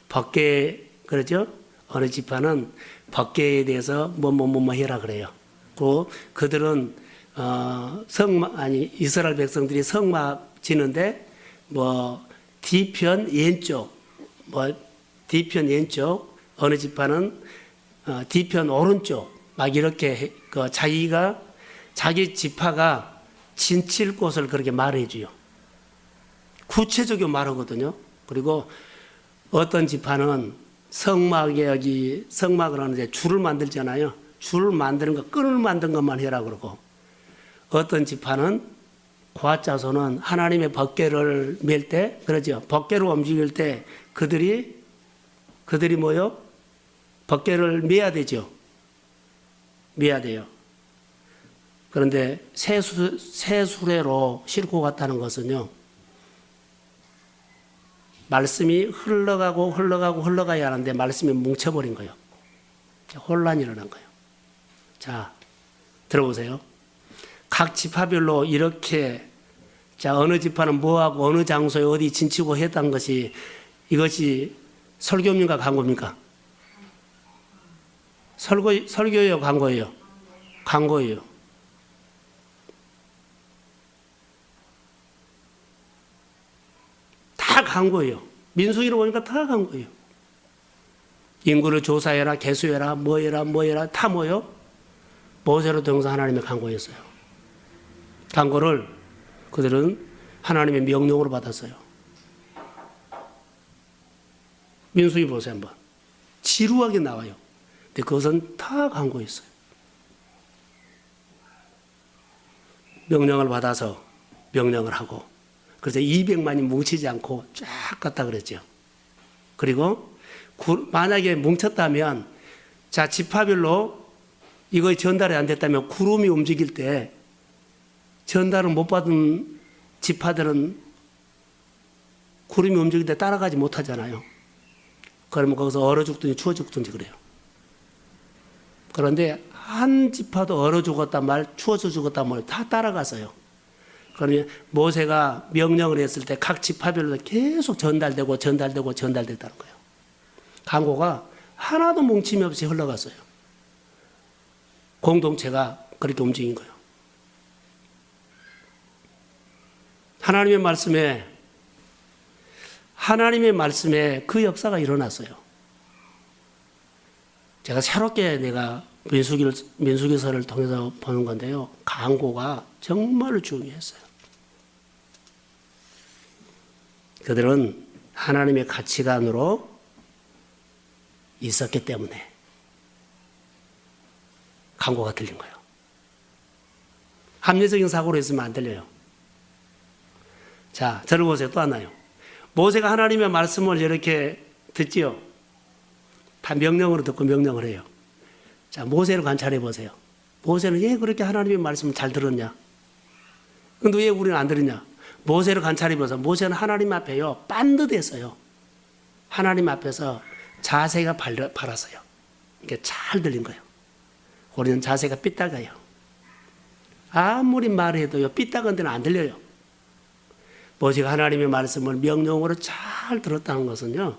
법궤, 그렇죠? 어느 지파는 법궤에 대해서 뭐 해라 그래요. 그들은 이스라엘 백성들이 성막 지는데 뒤편 왼쪽, 뒤편 왼쪽, 어느 지파는 뒤편 오른쪽, 막 이렇게 자기 지파가 진칠 곳을 그렇게 말해줘요. 구체적으로 말하거든요. 그리고 어떤 지파는 성막을 하는데 줄을 만들잖아요. 줄을 만드는 거, 끈을 만든 것만 해라 그러고, 어떤 지파는 고아자손은 하나님의 법궤를 맬 때, 그러죠. 법궤를 움직일 때 그들이 뭐요? 법궤를 매야 되죠. 매야 돼요. 그런데 새 수레로 싣고 갔다는 것은요, 말씀이 흘러가야 하는데 말씀이 뭉쳐버린 거예요. 혼란이 일어난 거예요. 자, 들어보세요. 각 지파별로 이렇게, 자, 어느 지파는 뭐하고 어느 장소에 어디 진치고 했다는 것이, 이것이 설교입니까? 광고입니까? 설교예요? 광고예요? 광고예요. 다 광고예요. 민수기로 보니까 다 광고예요. 인구를 조사해라, 개수해라, 뭐해라, 다 뭐요? 모세로 동사 하나님의 광고였어요. 광고를 그들은 하나님의 명령으로 받았어요. 민수기 보세요, 한번. 지루하게 나와요. 근데 그것은 다 광고였어요. 명령을 받아서 명령을 하고, 그래서 200만이 뭉치지 않고 쫙 갔다 그랬죠. 그리고 만약에 뭉쳤다면, 자, 지파별로 이거 전달이 안 됐다면 구름이 움직일 때 전달을 못 받은 지파들은 구름이 움직일 때 따라가지 못하잖아요. 그러면 거기서 얼어 죽든지 추워 죽든지 그래요. 그런데 한 지파도 얼어 죽었단 말, 추워서 죽었단 말 다 따라갔어요. 그러면 모세가 명령을 했을 때 각 지파별로 계속 전달됐다는 거예요. 광고가 하나도 뭉침이 없이 흘러갔어요. 공동체가 그렇게 움직인 거예요. 하나님의 말씀에 그 역사가 일어났어요. 제가 새롭게 내가 민수기서를 통해서 보는 건데요. 광고가 정말 중요했어요. 그들은 하나님의 가치관으로 있었기 때문에 광고가 들린 거예요. 합리적인 사고로 했으면 안 들려요. 자, 저를 보세요. 또 하나요. 모세가 하나님의 말씀을 이렇게 듣지요. 다 명령으로 듣고 명령을 해요. 자, 모세를 관찰해 보세요. 모세는 왜 그렇게 하나님의 말씀을 잘 들었냐? 근데 왜 우리는 안 들었냐? 모세를 관찰해 보세요. 모세는 하나님 앞에요, 빤듯했어요. 하나님 앞에서 자세가 바랐어요. 이게 잘 들린 거예요. 우리는 자세가 삐딱해요. 아무리 말해도요, 삐딱한 데는 안 들려요. 모세가 하나님의 말씀을 명령으로 잘 들었다는 것은요,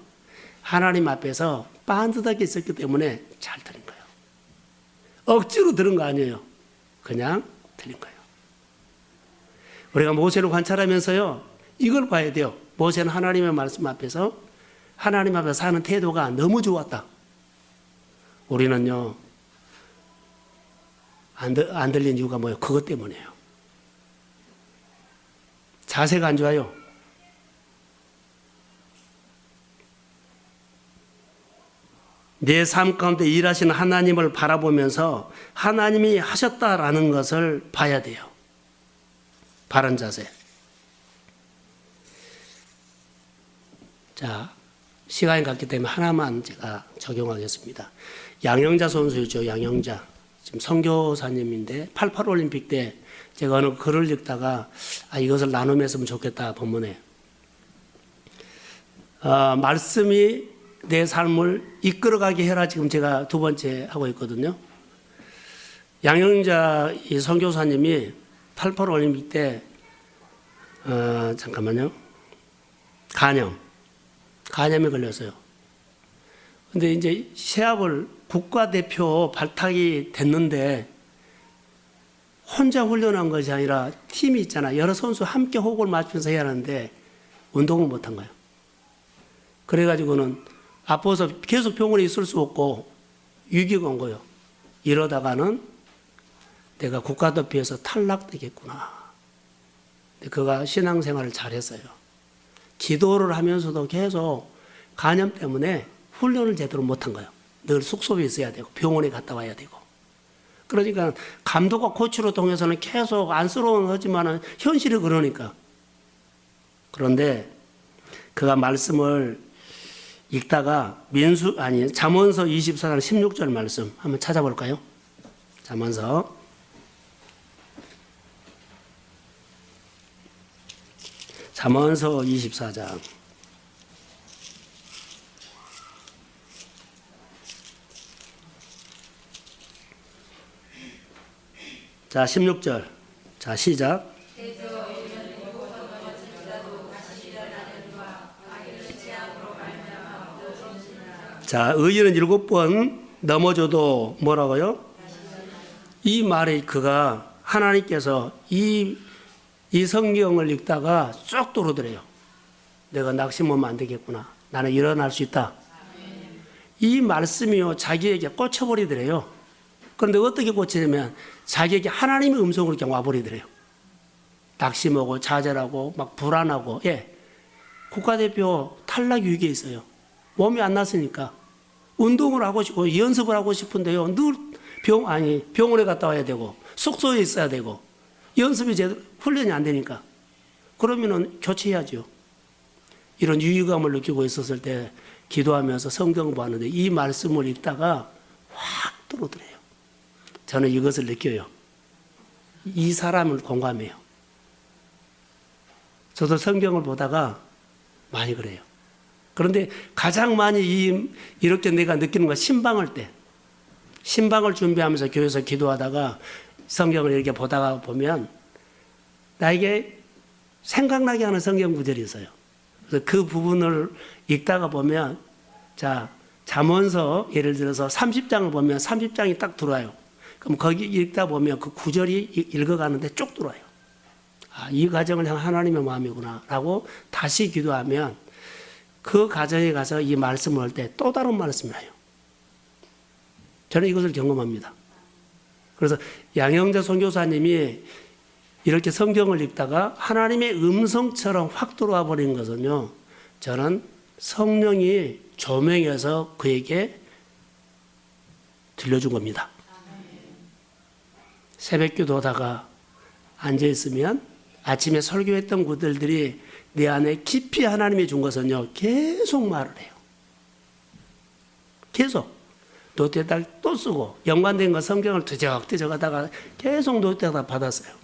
하나님 앞에서 빤듯하게 있었기 때문에 잘 들은 거예요. 억지로 들은 거 아니에요. 그냥 들린 거예요. 우리가 모세를 관찰하면서요, 이걸 봐야 돼요. 모세는 하나님의 말씀 앞에서, 하나님 앞에서 사는 태도가 너무 좋았다. 우리는요, 안 들린 이유가 뭐예요? 그것 때문이에요. 자세가 안 좋아요. 내 삶 가운데 일하시는 하나님을 바라보면서 하나님이 하셨다라는 것을 봐야 돼요. 바른 자세. 자, 시간이 갔기 때문에 하나만 제가 적용하겠습니다. 양영자 선수였죠. 양영자. 지금 선교사님인데 88 올림픽 때 제가 어느 글을 읽다가 이것을 나눔했으면 좋겠다 본문에. 말씀이 내 삶을 이끌어가게 해라 지금 제가 두 번째 하고 있거든요. 양영자 이 선교사님이 88 올림픽 때 잠깐만요. 간염에 걸렸어요. 근데 이제 시합을 국가대표 발탁이 됐는데 혼자 훈련한 것이 아니라 팀이 있잖아. 여러 선수 함께 호흡을 맞추면서 해야 하는데 운동을 못한 거예요. 그래가지고는 아파서 계속 병원에 있을 수 없고 위기가 온 거예요. 이러다가는 내가 국가대표에서 탈락되겠구나. 근데 그가 신앙생활을 잘했어요. 기도를 하면서도 계속 간염 때문에 훈련을 제대로 못한 거예요. 늘 숙소에 있어야 되고 병원에 갔다 와야 되고. 그러니까 감독과 코치로 통해서는 계속 안쓰러워하지만 현실이 그러니까. 그런데 그가 말씀을 읽다가 잠언서 24장 16절 말씀 한번 찾아볼까요? 잠언서 24장 자 16절 자 시작. 자 의인은 7번 넘어져도 뭐라고요? 이 말에 그가 하나님께서 이 성경을 읽다가 쏙 들어오더래요. 내가 낙심하면 안 되겠구나. 나는 일어날 수 있다. 이 말씀이요 자기에게 꽂혀버리더래요. 그런데 어떻게 꽂히냐면 자기에게 하나님의 음성으로 그냥 와버리더래요. 낙심하고 좌절하고 막 불안하고. 국가대표 탈락 위기에 있어요. 몸이 안 났으니까 운동을 하고 싶고 연습을 하고 싶은데요. 늘 병원에 갔다 와야 되고 숙소에 있어야 되고 연습이 제대로 훈련이 안 되니까 그러면은 교체해야죠. 이런 유의감을 느끼고 있었을 때 기도하면서 성경을 보았는데 이 말씀을 읽다가 확 들어오더래요. 저는 이것을 느껴요. 이 사람을 공감해요. 저도 성경을 보다가 많이 그래요. 그런데 가장 많이 이렇게 내가 느끼는 건 신방을 때. 신방을 준비하면서 교회에서 기도하다가 성경을 이렇게 보다가 보면 나에게 생각나게 하는 성경 구절이 있어요. 그래서 그 부분을 읽다가 보면 자 잠언서 예를 들어서 30장을 보면 30장이 딱 들어와요. 그럼 거기 읽다 보면 그 구절이 읽어가는데 쭉 들어와요. 아, 이 가정을 향한 하나님의 마음이구나 라고 다시 기도하면 그 가정에 가서 이 말씀을 할 때 또 다른 말씀을 해요. 저는 이것을 경험합니다. 그래서 양영자 선교사님이 이렇게 성경을 읽다가 하나님의 음성처럼 확 들어와 버린 것은요, 저는 성령이 조명해서 그에게 들려준 겁니다. 새벽 기도하다가 앉아있으면 아침에 설교했던 구들들이 내 안에 깊이 하나님이 준 것은요, 계속 말을 해요. 계속. 노트에다 또 쓰고, 연관된 거 성경을 뒤적뒤적 하다가 계속 노트에다 받았어요.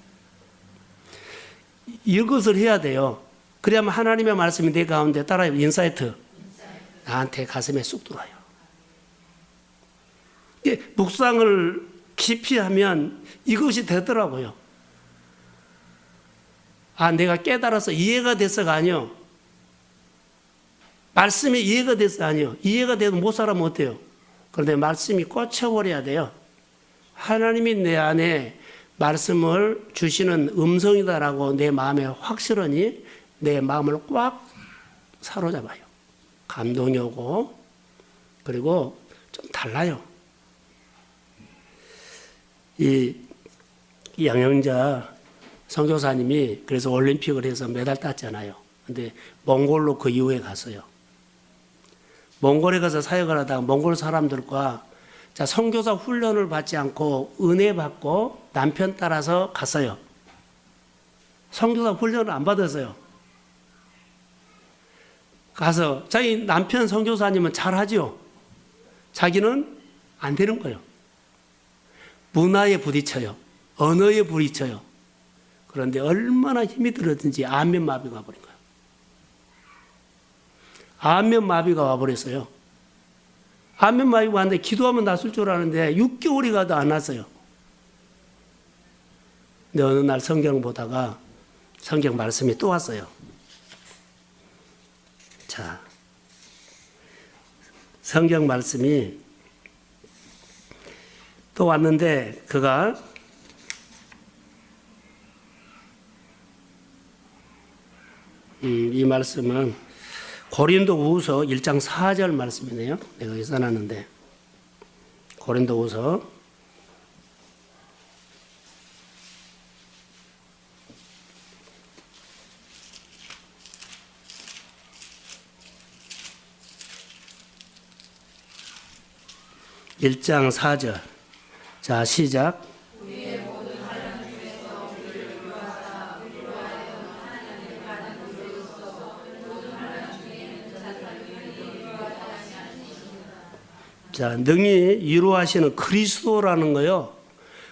이것을 해야 돼요. 그래야만 하나님의 말씀이 내 가운데 따라요. 인사이트. 나한테 가슴에 쑥 들어와요. 묵상을 깊이 하면 이것이 되더라고요. 아, 내가 깨달아서 이해가 됐어가 아니요. 말씀이 이해가 됐어 아니요. 이해가 돼도 못 살아면 어때요? 그런데 말씀이 꽂혀버려야 돼요. 하나님이 내 안에 말씀을 주시는 음성이다라고 내 마음에 확실하니 내 마음을 꽉 사로잡아요. 감동이 오고 그리고 좀 달라요. 이 양영자 선교사님이 그래서 올림픽을 해서 메달 땄잖아요. 근데 몽골로 그 이후에 갔어요. 몽골에 가서 사역을 하다가 몽골 사람들과 자, 선교사 훈련을 받지 않고 은혜 받고 남편 따라서 갔어요. 선교사 훈련을 안 받았어요. 가서 자기 남편 선교사님은 잘하죠. 자기는 안 되는 거예요. 문화에 부딪혀요. 언어에 부딪혀요. 그런데 얼마나 힘이 들었든지 안면마비가 와버린 거예요. 안면마비가 와버렸어요. 안면마비가 왔는데 기도하면 낫을 줄 아는데 6개월이 가도 안 났어요. 근데 어느 날 성경 보다가 성경 말씀이 또 왔어요. 자, 성경 말씀이 또 왔는데 그가 이 말씀은 고린도후서 1장 4절 말씀이네요. 내가 여기 써놨는데 고린도후서 1장 4절. 자, 시작. 자, 능히 이루하시는 그리스도라는 거요.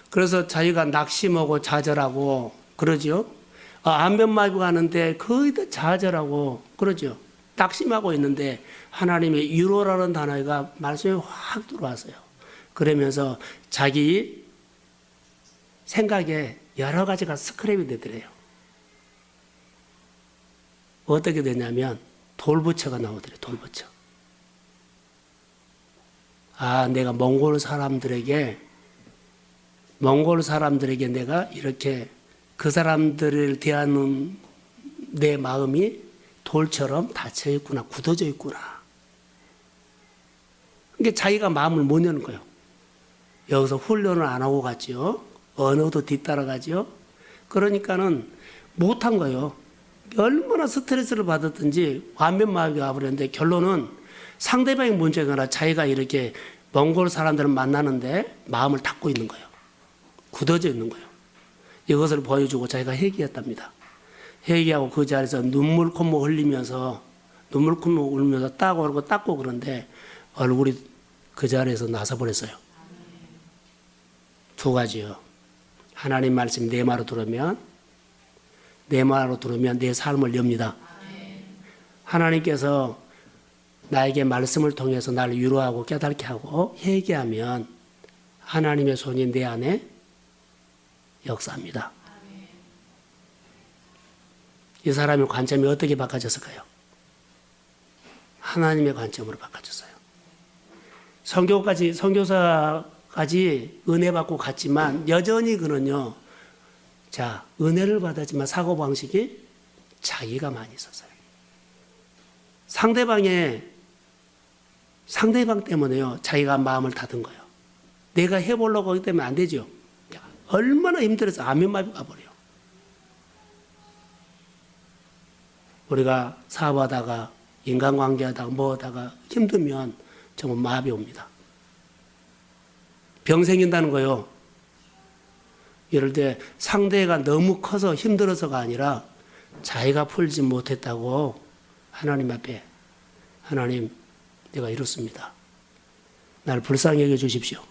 그래서 자기가 낙심하고 좌절하고 그러죠. 안면마비가 하는데 거의 다 좌절하고 그러죠. 낙심하고 있는데 하나님의 이루라는 단어가 말씀에 확 들어왔어요. 그러면서 자기 생각에 여러 가지가 스크랩이 되더래요. 어떻게 되냐면 돌부처가 나오더래요. 돌부처. 내가 몽골 사람들에게 내가 이렇게 그 사람들을 대하는 내 마음이 돌처럼 닫혀 있구나, 굳어져 있구나. 그러니까 자기가 마음을 못 여는 거예요. 여기서 훈련을 안 하고 갔죠. 언어도 뒤따라가죠. 그러니까는 못한 거예요. 얼마나 스트레스를 받았든지 완면마비가 와버렸는데 결론은 상대방이 문제가 아니라 자기가 이렇게 몽골 사람들을 만나는데 마음을 닫고 있는 거예요. 굳어져 있는 거예요. 이것을 보여주고 자기가 회개했답니다. 회개하고 그 자리에서 눈물 콧물 흘리면서 닦고 그런데 얼굴이 그 자리에서 나서버렸어요. 두 가지요. 하나님 말씀 내 말로 들으면 내 삶을 엽니다. 하나님께서 나에게 말씀을 통해서 나를 위로하고 깨닫게 하고 회개하면 하나님의 손이 내 안에 역사합니다. 이 사람의 관점이 어떻게 바꿔졌을까요? 하나님의 관점으로 바꿔졌어요. 선교사까지 은혜 받고 갔지만 여전히 그는요. 자, 은혜를 받았지만 사고방식이 자기가 많이 있었어요. 상대방 때문에요. 자기가 마음을 닫은 거예요. 내가 해보려고 하기 때문에 안 되죠. 얼마나 힘들어서 안면마비가 가버려요. 우리가 사업하다가 인간관계하다가 뭐하다가 힘들면 정말 마비 옵니다. 병 생긴다는 거요. 이럴 때 상대가 너무 커서 힘들어서가 아니라 자기가 풀지 못했다고 하나님 앞에 하나님 내가 이렇습니다. 나를 불쌍히 여겨 주십시오.